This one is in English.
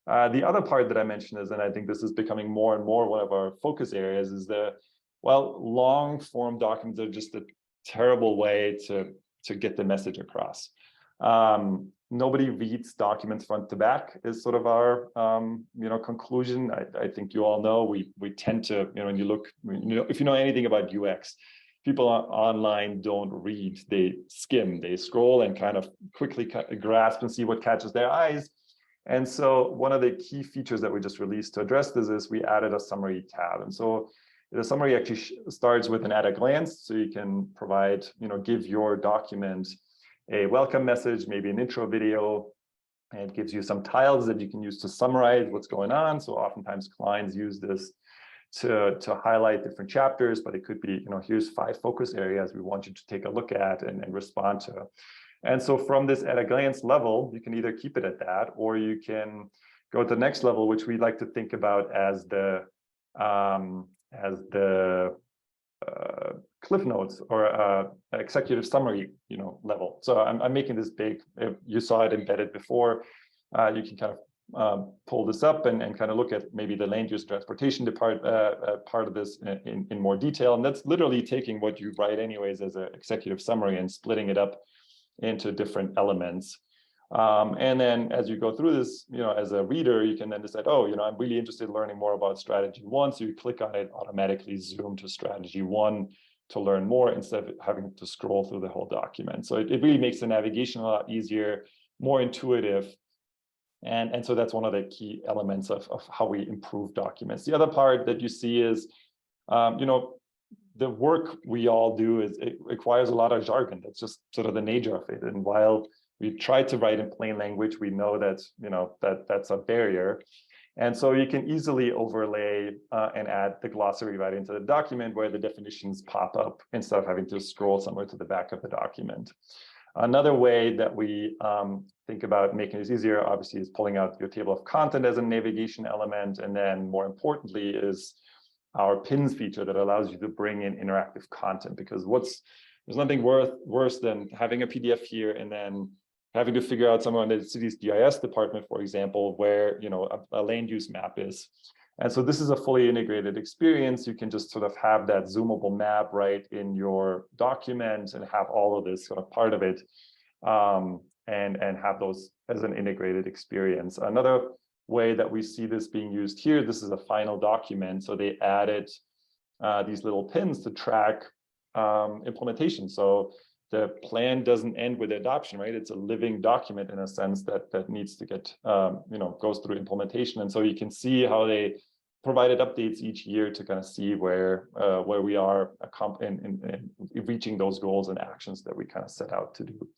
The other part that I mentioned is, and I think this is becoming more and more one of our focus areas, is well, long form documents are just a terrible way to get the message across. Nobody reads documents front to back is sort of our conclusion. I think you all know we tend to, when you look, if you know anything about UX, people online don't read, they skim, they scroll and kind of quickly grasp and see what catches their eyes. And so one of the key features that we just released to address this is we added a summary tab. And so the summary actually starts with an at a glance, so you can provide, give your document a welcome message, maybe an intro video, and it gives you some tiles that you can use to summarize what's going on. So oftentimes clients use this to highlight different chapters, but it could be, here's 5 focus areas we want you to take a look at and respond to. And so from this at a glance level, you can either keep it at that, or you can go to the next level, which we like to think about as the cliff notes or executive summary, level. So I'm making this big. If you saw it embedded before, you can kind of pull this up and kind of look at maybe the land use transportation part of this in more detail. And that's literally taking what you write anyways as an executive summary and splitting it up into different elements. And then as you go through this, as a reader, you can then decide, oh, I'm really interested in learning more about strategy 1. So you click on it, automatically zoom to strategy 1 to learn more instead of having to scroll through the whole document. So it really makes the navigation a lot easier, more intuitive. And so that's one of the key elements of how we improve documents. The other part that you see is, the work we all do it requires a lot of jargon. That's just sort of the nature of it. And while we try to write in plain language, we know that, that's a barrier. And so you can easily overlay and add the glossary right into the document where the definitions pop up instead of having to scroll somewhere to the back of the document. Another way that we think about making this easier, obviously, is pulling out your table of content as a navigation element. And then more importantly is our pins feature that allows you to bring in interactive content, because there's nothing worse than having a PDF here and then having to figure out somewhere in the city's GIS department, for example, where a land use map is. And so this is a fully integrated experience. You can just sort of have that zoomable map right in your document and have all of this sort of part of it, and have those as an integrated experience. Another way that we see this being used here, this is a final document. So they added these little pins to track implementation. So the plan doesn't end with adoption, right? It's a living document in a sense that needs to get, goes through implementation. And so you can see how they provided updates each year to kind of see where we are in reaching those goals and actions that we kind of set out to do.